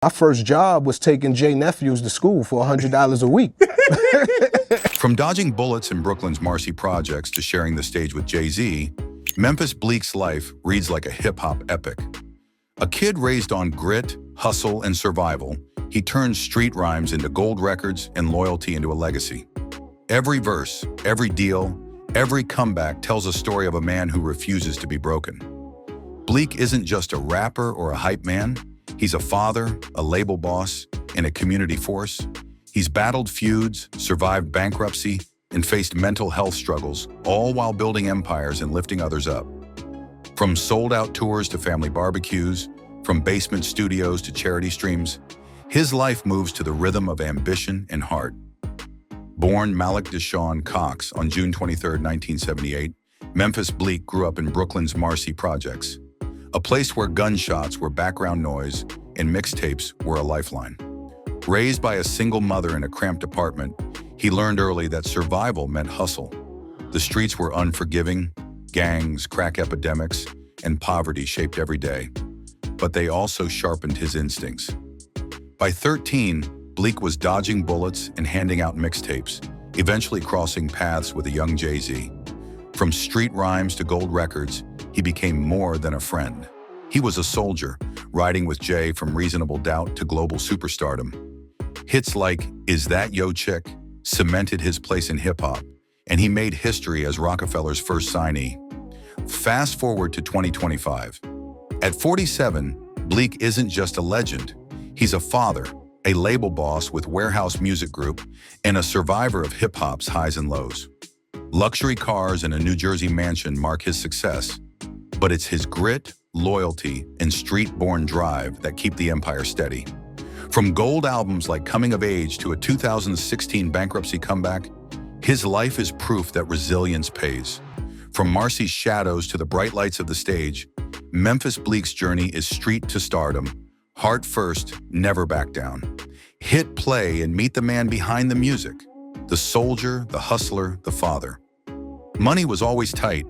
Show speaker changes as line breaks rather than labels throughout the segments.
My first job was taking Jay nephews to school for $100 a week.
From dodging bullets in Brooklyn's Marcy projects to sharing the stage with Jay-Z, Memphis Bleek's life reads like a hip-hop epic. A kid raised on grit, hustle, and survival, he turns street rhymes into gold records and loyalty into a legacy. Every verse, every deal, every comeback tells a story of a man who refuses to be broken. Bleek isn't just a rapper or a hype man. He's a father, a label boss, and a community force. He's battled feuds, survived bankruptcy, and faced mental health struggles, all while building empires and lifting others up. From sold-out tours to family barbecues, from basement studios to charity streams, his life moves to the rhythm of ambition and heart. Born Malik Deshaun Cox on June 23, 1978, Memphis Bleek grew up in Brooklyn's Marcy projects, a place where gunshots were background noise and mixtapes were a lifeline. Raised by a single mother in a cramped apartment, he learned early that survival meant hustle. The streets were unforgiving, gangs, crack epidemics, and poverty shaped every day. But they also sharpened his instincts. By 13, Bleek was dodging bullets and handing out mixtapes, eventually crossing paths with a young Jay-Z. From street rhymes to gold records, he became more than a friend. He was a soldier, riding with Jay from Reasonable Doubt to global superstardom. Hits like Is That Yo Chick cemented his place in hip-hop, and he made history as Rockefeller's first signee. Fast forward to 2025. At 47, Bleek isn't just a legend. He's a father, a label boss with Warehouse Music Group, and a survivor of hip-hop's highs and lows. Luxury cars and a New Jersey mansion mark his success, but it's his grit, loyalty, and street-born drive that keep the empire steady. From gold albums like Coming of Age to a 2016 bankruptcy comeback, his life is proof that resilience pays. From Marcy's shadows to the bright lights of the stage, Memphis Bleek's journey is street to stardom. Heart first, never back down. Hit play and meet the man behind the music, the soldier, the hustler, the father. Money was always tight.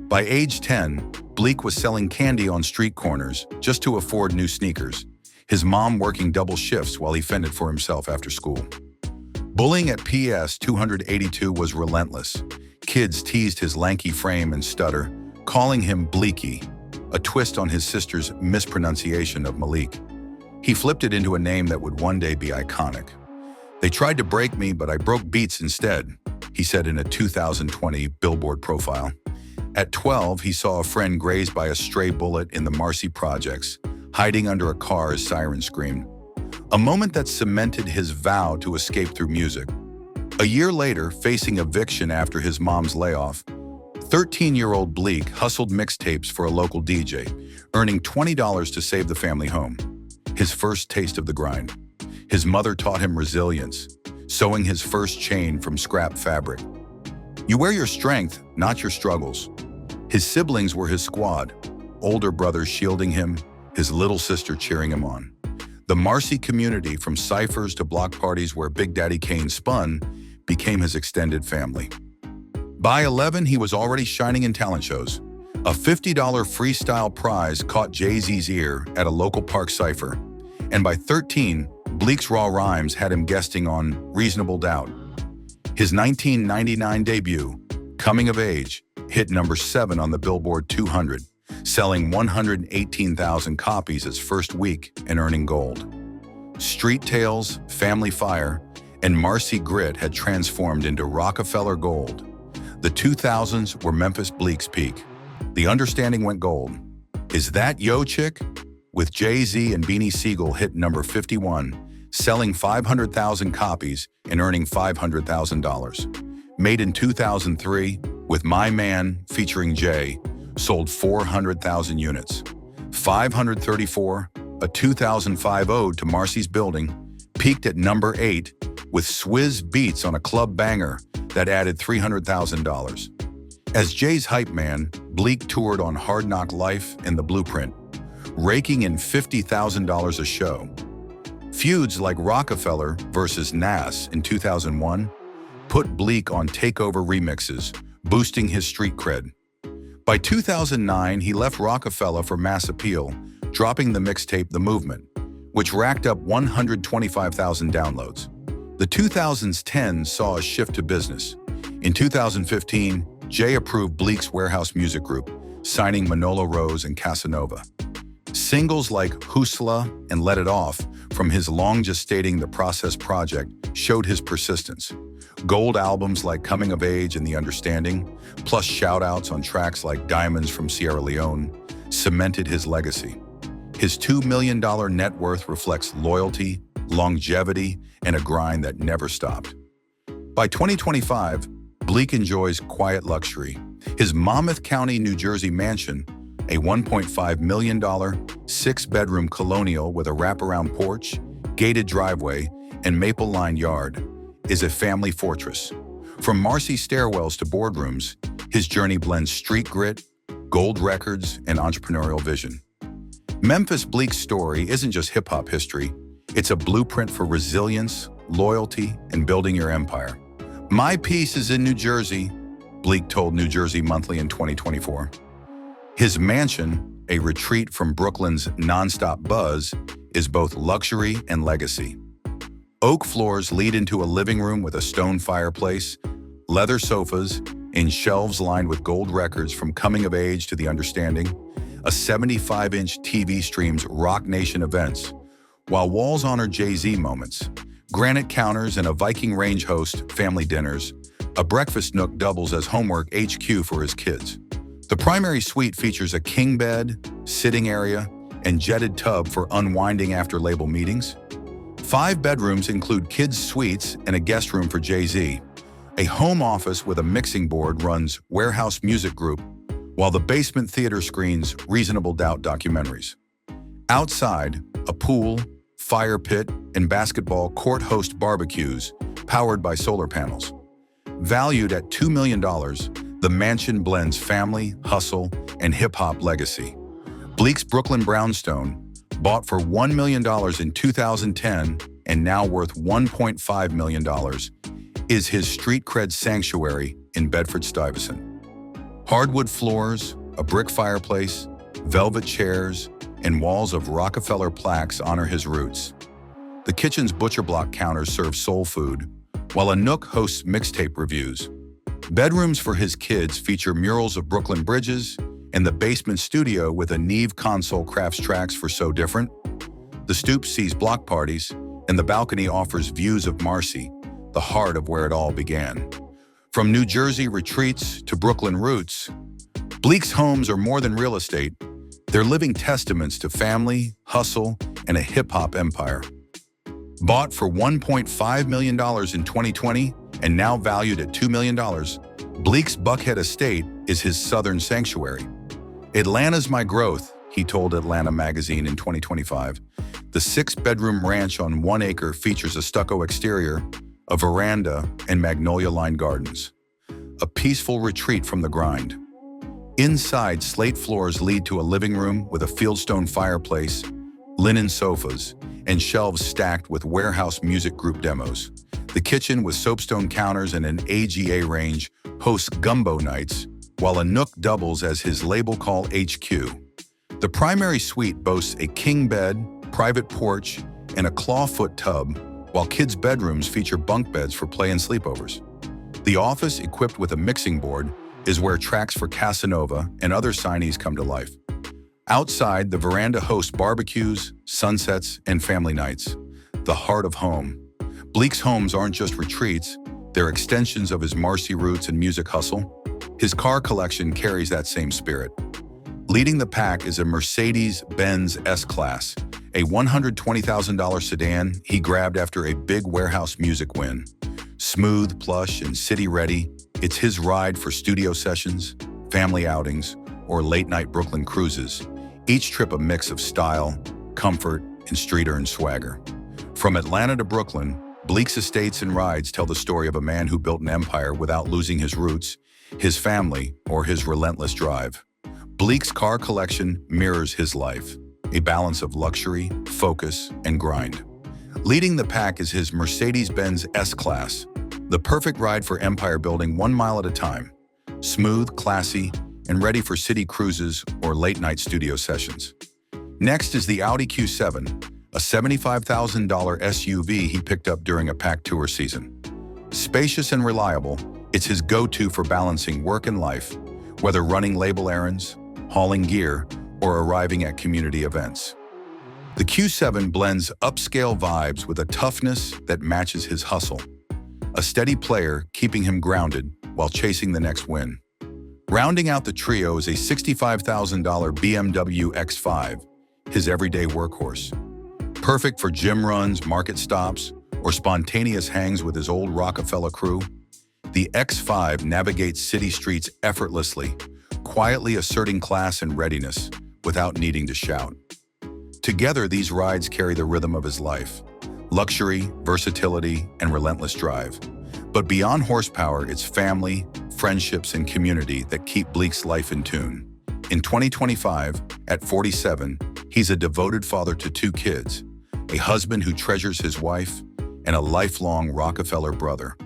By age 10, Bleek was selling candy on street corners just to afford new sneakers, his mom working double shifts while he fended for himself after school. Bullying at PS 282 was relentless. Kids teased his lanky frame and stutter, calling him Bleeky, a twist on his sister's mispronunciation of Malik. He flipped it into a name that would one day be iconic. "They tried to break me, but I broke beats instead," he said in a 2020 Billboard profile. At 12, he saw a friend grazed by a stray bullet in the Marcy projects, hiding under a car as sirens screamed. A moment that cemented his vow to escape through music. A year later, facing eviction after his mom's layoff, 13-year-old Bleek hustled mixtapes for a local DJ, earning $20 to save the family home. His first taste of the grind. His mother taught him resilience, sewing his first chain from scrap fabric. You wear your strength, not your struggles. His siblings were his squad, older brothers shielding him, his little sister cheering him on. The Marcy community, from ciphers to block parties where Big Daddy Kane spun, became his extended family. By 11, he was already shining in talent shows. A $50 freestyle prize caught Jay-Z's ear at a local park cipher. And by 13, Bleek's raw rhymes had him guesting on Reasonable Doubt. His 1999 debut, Coming of Age, hit number 7 on the Billboard 200, selling 118,000 copies its first week and earning gold. Street Tales, Family Fire, and Marcy grit had transformed into Rockefeller gold. The 2000s were Memphis Bleek's peak. The understanding went gold. Is That Yo Chick? With Jay-Z and Beanie Sigel hit number 51, selling 500,000 copies and earning $500,000. Made in 2003, with My Man featuring Jay, sold 400,000 units. 534, a 2005 ode to Marcy's building, peaked at number 8 with Swizz Beats on a club banger that added $300,000. As Jay's hype man, Bleek toured on Hard Knock Life and The Blueprint, raking in $50,000 a show. Feuds like Rockefeller versus Nas in 2001 put Bleek on takeover remixes, boosting his street cred. By 2009, he left Rockefeller for mass appeal, dropping the mixtape The Movement, which racked up 125,000 downloads. The 2010s saw a shift to business. In 2015, Jay approved Bleek's Warehouse Music Group, signing Manolo Rose and Casanova. Singles like Husla and Let It Off from his long-gestating The Process project showed his persistence. Gold albums like Coming of Age and The Understanding, plus shout-outs on tracks like Diamonds from Sierra Leone, cemented his legacy. His $2 million net worth reflects loyalty, longevity, and a grind that never stopped. By 2025, Bleek enjoys quiet luxury. His Monmouth County, New Jersey mansion, a $1.5 million, 6-bedroom colonial with a wraparound porch, gated driveway, and maple-lined yard, is a family fortress. From Marcy stairwells to boardrooms, his journey blends street grit, gold records, and entrepreneurial vision. Memphis Bleek's story isn't just hip-hop history, it's a blueprint for resilience, loyalty, and building your empire. "My piece is in New Jersey," Bleek told New Jersey Monthly in 2024. His mansion, a retreat from Brooklyn's nonstop buzz, is both luxury and legacy. Oak floors lead into a living room with a stone fireplace, leather sofas, and shelves lined with gold records from Coming of Age to The Understanding. A 75-inch TV streams Rock Nation events, while walls honor Jay-Z moments. Granite counters and a Viking range host family dinners. A breakfast nook doubles as homework HQ for his kids. The primary suite features a king bed, sitting area, and jetted tub for unwinding after label meetings. 5 bedrooms include kids' suites and a guest room for Jay-Z. A home office with a mixing board runs Warehouse Music Group, while the basement theater screens Reasonable Doubt documentaries. Outside, a pool, fire pit, and basketball court host barbecues, powered by solar panels. Valued at $2 million, the mansion blends family, hustle, and hip-hop legacy. Bleek's Brooklyn brownstone, bought for $1 million in 2010 and now worth $1.5 million, is his street cred sanctuary in Bedford-Stuyvesant. Hardwood floors, a brick fireplace, velvet chairs, and walls of Rockefeller plaques honor his roots. The kitchen's butcher block counters serve soul food, while a nook hosts mixtape reviews. Bedrooms for his kids feature murals of Brooklyn bridges, and the basement studio with a Neve console crafts tracks for So Different. The stoop sees block parties, and the balcony offers views of Marcy, the heart of where it all began. From New Jersey retreats to Brooklyn roots, Bleek's homes are more than real estate. They're living testaments to family, hustle, and a hip-hop empire. Bought for $1.5 million in 2020 and now valued at $2 million, Bleek's Buckhead Estate is his southern sanctuary. "Atlanta's my growth," he told Atlanta Magazine in 2025. The 6-bedroom ranch on 1 acre features a stucco exterior, a veranda, and magnolia-lined gardens. A peaceful retreat from the grind. Inside, slate floors lead to a living room with a fieldstone fireplace, linen sofas, and shelves stacked with Warehouse Music Group demos. The kitchen, with soapstone counters and an AGA range, hosts gumbo nights, while a nook doubles as his label call HQ. The primary suite boasts a king bed, private porch, and a clawfoot tub, while kids' bedrooms feature bunk beds for play and sleepovers. The office, equipped with a mixing board, is where tracks for Casanova and other signees come to life. Outside, the veranda hosts barbecues, sunsets, and family nights. The heart of home. Bleek's homes aren't just retreats, they're extensions of his Marcy roots and music hustle. His car collection carries that same spirit. Leading the pack is a Mercedes-Benz S-Class, a $120,000 sedan he grabbed after a big Warehouse music win. Smooth, plush, and city-ready, it's his ride for studio sessions, family outings, or late-night Brooklyn cruises. Each trip a mix of style, comfort, and street-earned swagger. From Atlanta to Brooklyn, Bleek's estates and rides tell the story of a man who built an empire without losing his roots, his family, or his relentless drive. Bleek's car collection mirrors his life, a balance of luxury, focus, and grind. Leading the pack is his Mercedes-Benz S-Class, the perfect ride for empire building 1 mile at a time. Smooth, classy, and ready for city cruises or late-night studio sessions. Next is the Audi Q7, a a $75,000 SUV he picked up during a packed tour season. Spacious and reliable, it's his go-to for balancing work and life, whether running label errands, hauling gear, or arriving at community events. The Q7 blends upscale vibes with a toughness that matches his hustle, a steady player keeping him grounded while chasing the next win. Rounding out the trio is a $65,000 BMW X5, his everyday workhorse. Perfect for gym runs, market stops, or spontaneous hangs with his old Rockefeller crew, the X5 navigates city streets effortlessly, quietly asserting class and readiness without needing to shout. Together, these rides carry the rhythm of his life: luxury, versatility, and relentless drive. But beyond horsepower, it's family, friendships, and community that keep Bleek's life in tune. In 2025, at 47, he's a devoted father to 2 kids, a husband who treasures his wife, and a lifelong Rockefeller brother.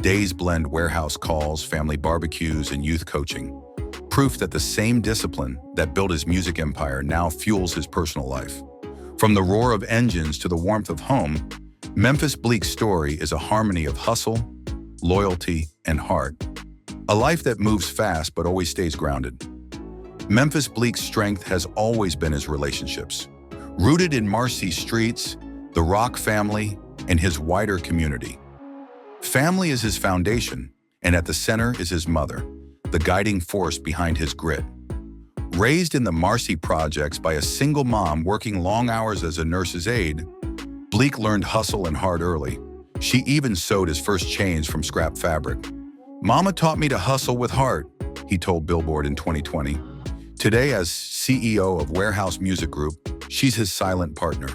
Days blend warehouse calls, family barbecues, and youth coaching, proof that the same discipline that built his music empire now fuels his personal life. From the roar of engines to the warmth of home, Memphis Bleek's story is a harmony of hustle, loyalty, and heart. A life that moves fast but always stays grounded. Memphis Bleek's strength has always been his relationships, rooted in Marcy's streets, the Roc family, and his wider community. Family is his foundation, and at the center is his mother, the guiding force behind his grit. Raised in the Marcy projects by a single mom working long hours as a nurse's aide, Bleek learned hustle and hard early. She even sewed his first chains from scrap fabric. "Mama taught me to hustle with heart," he told Billboard in 2020. Today, as CEO of Warehouse Music Group, she's his silent partner,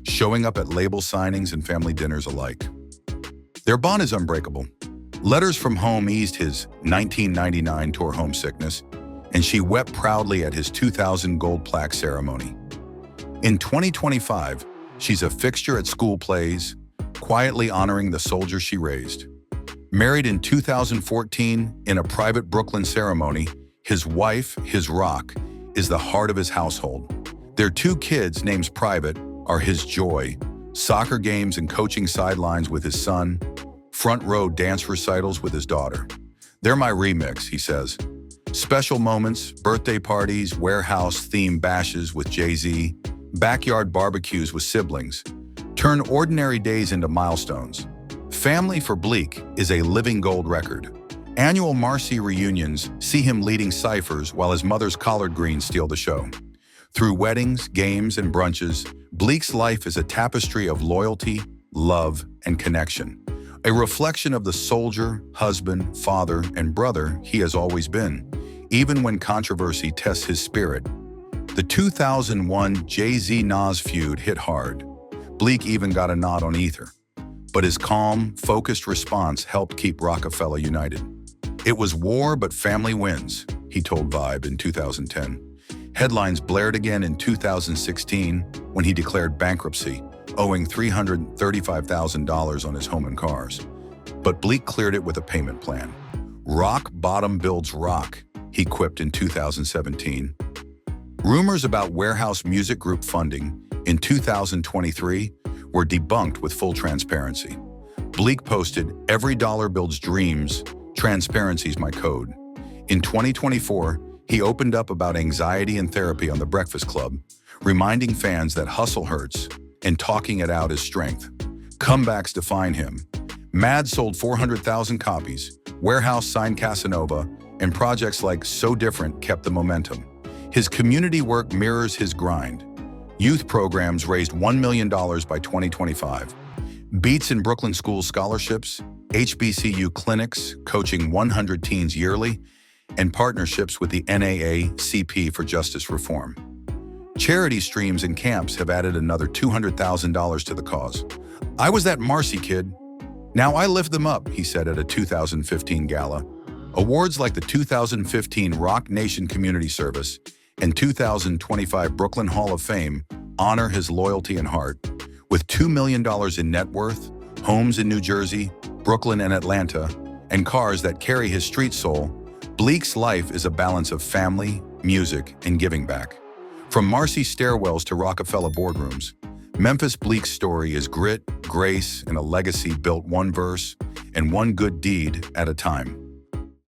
showing up at label signings and family dinners alike. Their bond is unbreakable. Letters from home eased his 1999 tour homesickness, and she wept proudly at his 2000 gold plaque ceremony. In 2025, she's a fixture at school plays, quietly honoring the soldier she raised. Married in 2014 in a private Brooklyn ceremony, his wife, his Roc, is the heart of his household. Their 2 kids, named Private, are his joy: soccer games and coaching sidelines with his son, front row dance recitals with his daughter. "They're my remix," he says. Special moments, birthday parties, warehouse-themed bashes with Jay-Z, backyard barbecues with siblings, turn ordinary days into milestones. Family for Bleek is a living gold record. Annual Marcy reunions see him leading ciphers while his mother's collard greens steal the show. Through weddings, games, and brunches, Bleek's life is a tapestry of loyalty, love, and connection, a reflection of the soldier, husband, father, and brother he has always been, even when controversy tests his spirit. The 2001 Jay-Z-Nas feud hit hard. Bleek even got a nod on Ether. But his calm, focused response helped keep Rockefeller united. "It was war, but family wins," he told Vibe in 2010. Headlines blared again in 2016 when he declared bankruptcy, owing $335,000 on his home and cars. But Bleek cleared it with a payment plan. "Rock bottom builds rock," he quipped in 2017. Rumors about Warehouse Music Group funding in 2023 were debunked with full transparency. Bleek posted, "Every dollar builds dreams. Transparency's my code." In 2024, he opened up about anxiety and therapy on The Breakfast Club, reminding fans that hustle hurts and talking it out is strength. Comebacks define him. Mad sold 400,000 copies, Warehouse signed Casanova, and projects like So Different kept the momentum. His community work mirrors his grind. Youth programs raised $1 million by 2025. Beats in Brooklyn School scholarships, HBCU clinics coaching 100 teens yearly, and partnerships with the NAACP for justice reform. Charity streams and camps have added another $200,000 to the cause. "I was that Marcy kid. Now I lift them up," he said at a 2015 gala. Awards like the 2015 Roc Nation Community Service and 2025 Brooklyn Hall of Fame honor his loyalty and heart. With $2 million in net worth, homes in New Jersey, Brooklyn, and Atlanta, and cars that carry his street soul, Bleek's life is a balance of family, music, and giving back. From Marcy stairwells to Rockefeller boardrooms, Memphis Bleek's story is grit, grace, and a legacy built one verse and one good deed at a time.